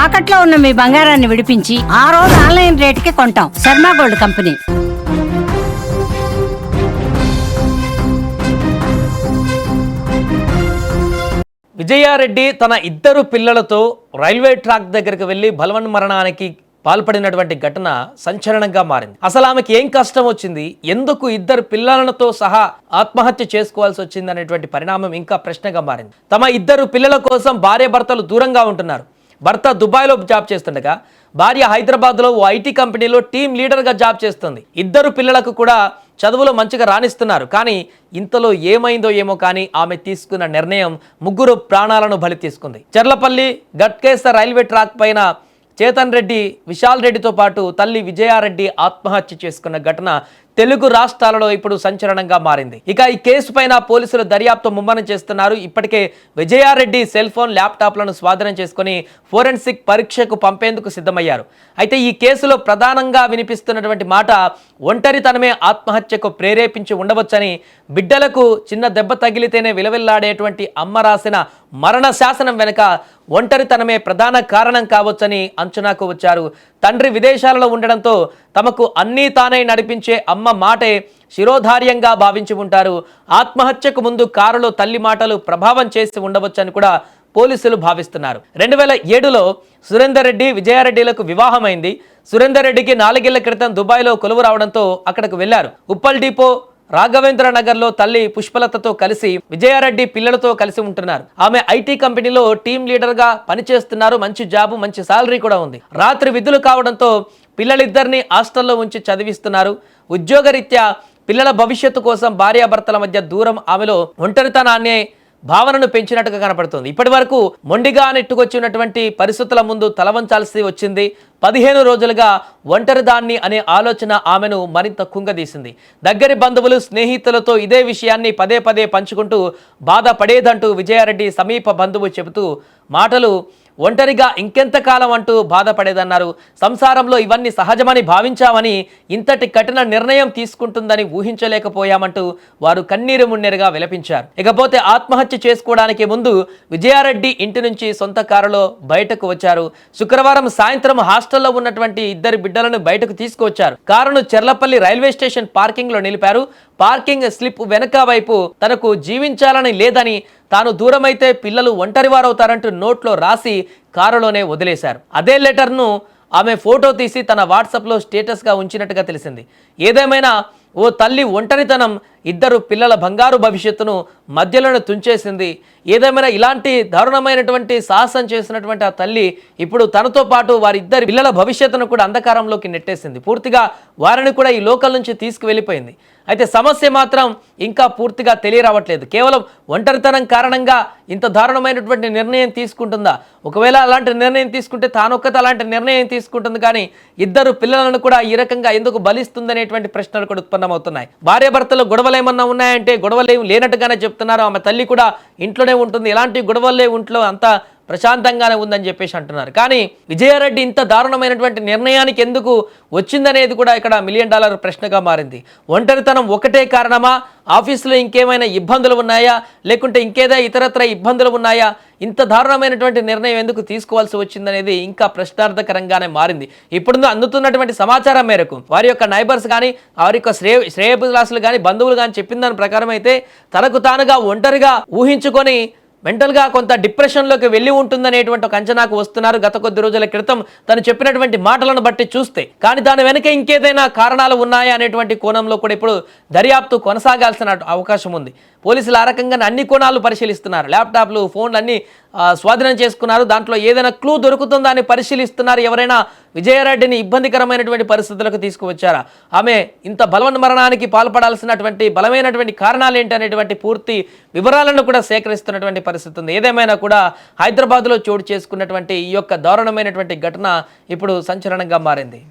తాకట్లో ఉన్న మీ బంగారాన్ని విడిపించి ఆ రోజు ఆన్లైన్ రేటుకి కొంటాం. Sharma gold company. విజయారెడ్డి తన ఇద్దరు పిల్లలతో రైల్వే ట్రాక్ దగ్గరికి వెళ్లి బలవన్మరణానికి పాల్పడినటువంటి ఘటన సంచలనంగా మారింది. అసలు ఆమెకి ఏం కష్టం వచ్చింది, ఎందుకు ఇద్దరు పిల్లలతో సహా ఆత్మహత్య చేసుకోవాల్సి వచ్చింది అనేటువంటి పరిణామం ఇంకా ప్రశ్నగా మారింది. తమ ఇద్దరు పిల్లల కోసం భార్యాభర్తలు దూరంగా ఉంటున్నారు. భర్త దుబాయ్లో జాబ్ చేస్తుండగా భార్య హైదరాబాద్లో ఓ ఐటీ కంపెనీలో టీమ్ లీడర్గా జాబ్ చేస్తుంది. ఇద్దరు పిల్లలకు కూడా చదువులో మంచిగా రాణిస్తున్నారు. కానీ ఇంతలో ఏమైందో ఏమో కానీ ఆమె తీసుకున్న నిర్ణయం ముగ్గురు ప్రాణాలను బలి తీసుకుంది. చర్లపల్లి గట్కేసర్ రైల్వే ట్రాక్ పైన చేతన్ రెడ్డి, విశాల్ రెడ్డితో పాటు తల్లి విజయారెడ్డి ఆత్మహత్య చేసుకున్న ఘటన తెలుగు రాష్ట్రాలలో ఇప్పుడు సంచలనంగా మారింది. ఇక ఈ కేసు పైన పోలీసులు దర్యాప్తు ముమ్మరం చేస్తున్నారు. ఇప్పటికే విజయారెడ్డి సెల్ ఫోన్, ల్యాప్టాప్లను స్వాధీనం చేసుకుని ఫోరెన్సిక్ పరీక్షకు పంపేందుకు సిద్ధమయ్యారు. అయితే ఈ కేసులో ప్రధానంగా వినిపిస్తున్నటువంటి మాట ఒంటరితనమే ఆత్మహత్యకు ప్రేరేపించి ఉండవచ్చని, బిడ్డలకు చిన్న దెబ్బ తగిలితేనే విలవిల్లాడేటువంటి అమ్మ రాసిన మరణ శాసనం వెనుక ఒంటరితనమే ప్రధాన కారణం కావచ్చని అంచనాకు వచ్చారు. తండ్రి విదేశాలలో ఉండడంతో తమకు అన్నీ తానే నడిపించే అమ్మ మాటే శిరోధార్యంగా భావించి ఉంటారు. ఆత్మహత్యకు ముందు కారులో తల్లి మాటలు ప్రభావం చేసి ఉండవచ్చని కూడా పోలీసులు భావిస్తున్నారు. 2007లో సురేందర్ రెడ్డి, విజయారెడ్డిలకు వివాహమైంది. సురేందర్ రెడ్డికి 4 ఏళ్ల క్రితం దుబాయ్లో కొలువు రావడంతో అక్కడికి వెళ్లారు. ఉప్పల్ డిపో రాఘవేంద్ర నగర్లో తల్లి పుష్పలతతో కలిసి విజయారెడ్డి పిల్లలతో కలిసి ఉంటున్నారు. ఆమె ఐటీ కంపెనీలో టీమ్ లీడర్గా పనిచేస్తున్నారు. మంచి జాబు, మంచి సాలరీ కూడా ఉంది. రాత్రి విధులు కావడంతో పిల్లలిద్దరిని హాస్టల్లో ఉంచి చదివిస్తున్నారు. ఉద్యోగరీత్యా పిల్లల భవిష్యత్తు కోసం భార్యాభర్తల మధ్య దూరం ఆమెలో ఒంటరితనాన్ని భావనను పెంచినట్టుగా కనపడుతుంది. ఇప్పటి వరకు మొండిగా నెట్టుకొచ్చినటువంటి పరిస్థితుల ముందు తలవంచాల్సి వచ్చింది. 15 రోజులుగా ఒంటరిదాన్ని అనే ఆలోచన ఆమెను మరింత కుంగదీసింది. దగ్గరి బంధువులు, స్నేహితులతో ఇదే విషయాన్ని పదే పదే పంచుకుంటూ బాధపడేదంటూ విజయారెడ్డి సమీప బంధువు చెబుతూ మాటలు ఒంటరిగా ఇంకెంతకాలం అంటూ బాధపడేదన్నారు. సంసారంలో ఇవన్నీ సహజమని భావించామని, ఇంతటి కఠిన నిర్ణయం తీసుకుంటుందని ఊహించలేకపోయామంటూ వారు కన్నీరు మున్నీరుగా విలపించారు. ఇకపోతే ఆత్మహత్య చేసుకోవడానికి ముందు విజయారెడ్డి ఇంటి నుంచి సొంత కారులో బయటకు వచ్చారు. శుక్రవారం సాయంత్రం హాస్టల్లో ఉన్నటువంటి ఇద్దరు బిడ్డలను బయటకు తీసుకువచ్చారు. కారును చెర్లపల్లి రైల్వే స్టేషన్ పార్కింగ్ లో నిలిపారు. పార్కింగ్ స్లిప్ వెనక వైపు తనకు జీవించాలని లేదని, తాను దూరమైతే పిల్లలు ఒంటరివారవుతారంటూ నోట్లో రాసి కారులోనే వదిలేశారు. అదే లెటర్ను ఆమె ఫోటో తీసి తన వాట్సాప్లో స్టేటస్గా ఉంచినట్టుగా తెలిసింది. ఏదేమైనా ఓ తల్లి ఒంటరితనం ఇద్దరు పిల్లల బంగారు భవిష్యత్తును మధ్యలోనే తుంచేసింది. ఏదేమైనా ఇలాంటి దారుణమైనటువంటి సాహసం చేసినటువంటి ఆ తల్లి ఇప్పుడు తనతో పాటు వారిద్దరి పిల్లల భవిష్యత్తును కూడా అంధకారంలోకి నెట్టేసింది. పూర్తిగా వారిని కూడా ఈ లోకల్ నుంచి తీసుకువెళ్ళిపోయింది. అయితే సమస్య మాత్రం ఇంకా పూర్తిగా తెలియరావట్లేదు. కేవలం ఒంటరితనం కారణంగా ఇంత దారుణమైనటువంటి నిర్ణయం తీసుకుంటుందా? ఒకవేళ అలాంటి నిర్ణయం తీసుకుంటే తానొక్కత అలాంటి నిర్ణయం తీసుకుంటుంది, కానీ ఇద్దరు పిల్లలను కూడా ఈ రకంగా ఎందుకు బలిస్తుందనేటువంటి ప్రశ్నలు కూడా ఉత్పన్నమవుతున్నాయి. భార్యాభర్తలు గొడవలు ఏమన్నా ఉన్నాయంటే గొడవలు లేనట్టుగానే చెప్తున్నారు. ఆమె తల్లి కూడా ఇంట్లోనే ఉంటుంది, ఎలాంటి గొడవలే ఇంట్లో అంతా ప్రశాంతంగానే ఉందని చెప్పేసి అంటున్నారు. కానీ విజయారెడ్డి ఇంత దారుణమైనటువంటి నిర్ణయానికి ఎందుకు వచ్చిందనేది కూడా ఇక్కడ $1 మిలియన్ ప్రశ్నగా మారింది. ఒంటరితనం ఒకటే కారణమా? ఆఫీసులో ఇంకేమైనా ఇబ్బందులు ఉన్నాయా? లేకుంటే ఇంకేదా ఇతరత్ర ఇబ్బందులు ఉన్నాయా? ఇంత దారుణమైనటువంటి నిర్ణయం ఎందుకు తీసుకోవాల్సి వచ్చిందనేది ఇంకా ప్రశ్నార్థకరంగానే మారింది. ఇప్పుడు అందుతున్నటువంటి సమాచారం మేరకు వారి యొక్క నైబర్స్ కానీ, వారి యొక్క శ్రేయభిలాసులు కానీ, బంధువులు కానీ చెప్పిన దాని ప్రకారం అయితే తనకు తానుగా ఒంటరిగా ఊహించుకొని మెంటల్గా కొంత డిప్రెషన్లోకి వెళ్ళి ఉంటుందనేటువంటి ఒక అంచనాకు వస్తున్నారు. గత కొద్ది రోజుల క్రితం తను చెప్పినటువంటి మాటలను బట్టి చూస్తే, కానీ దాని వెనక ఇంకేదైనా కారణాలు ఉన్నాయా అనేటువంటి కోణంలో కూడా ఇప్పుడు దర్యాప్తు కొనసాగాల్సిన అవకాశం ఉంది. పోలీసులు ఆ రకంగా అన్ని కోణాలు పరిశీలిస్తున్నారు. ల్యాప్టాప్లు, ఫోన్లు అన్నీ స్వాధీనం చేసుకున్నారు. దాంట్లో ఏదైనా క్లూ దొరుకుతుందా అని పరిశీలిస్తున్నారు. ఎవరైనా విజయారెడ్డిని ఇబ్బందికరమైనటువంటి పరిస్థితులకు తీసుకువచ్చారా, ఆమె ఇంత బలవన్మరణానికి పాల్పడాల్సినటువంటి బలమైనటువంటి కారణాలు ఏంటి అనేటువంటి పూర్తి వివరాలను కూడా సేకరిస్తున్నటువంటి పరిస్థితి ఉంది. ఏదేమైనా కూడా హైదరాబాద్లో చోటు చేసుకున్నటువంటి ఈ యొక్క దారుణమైనటువంటి ఘటన ఇప్పుడు సంచలనంగా మారింది.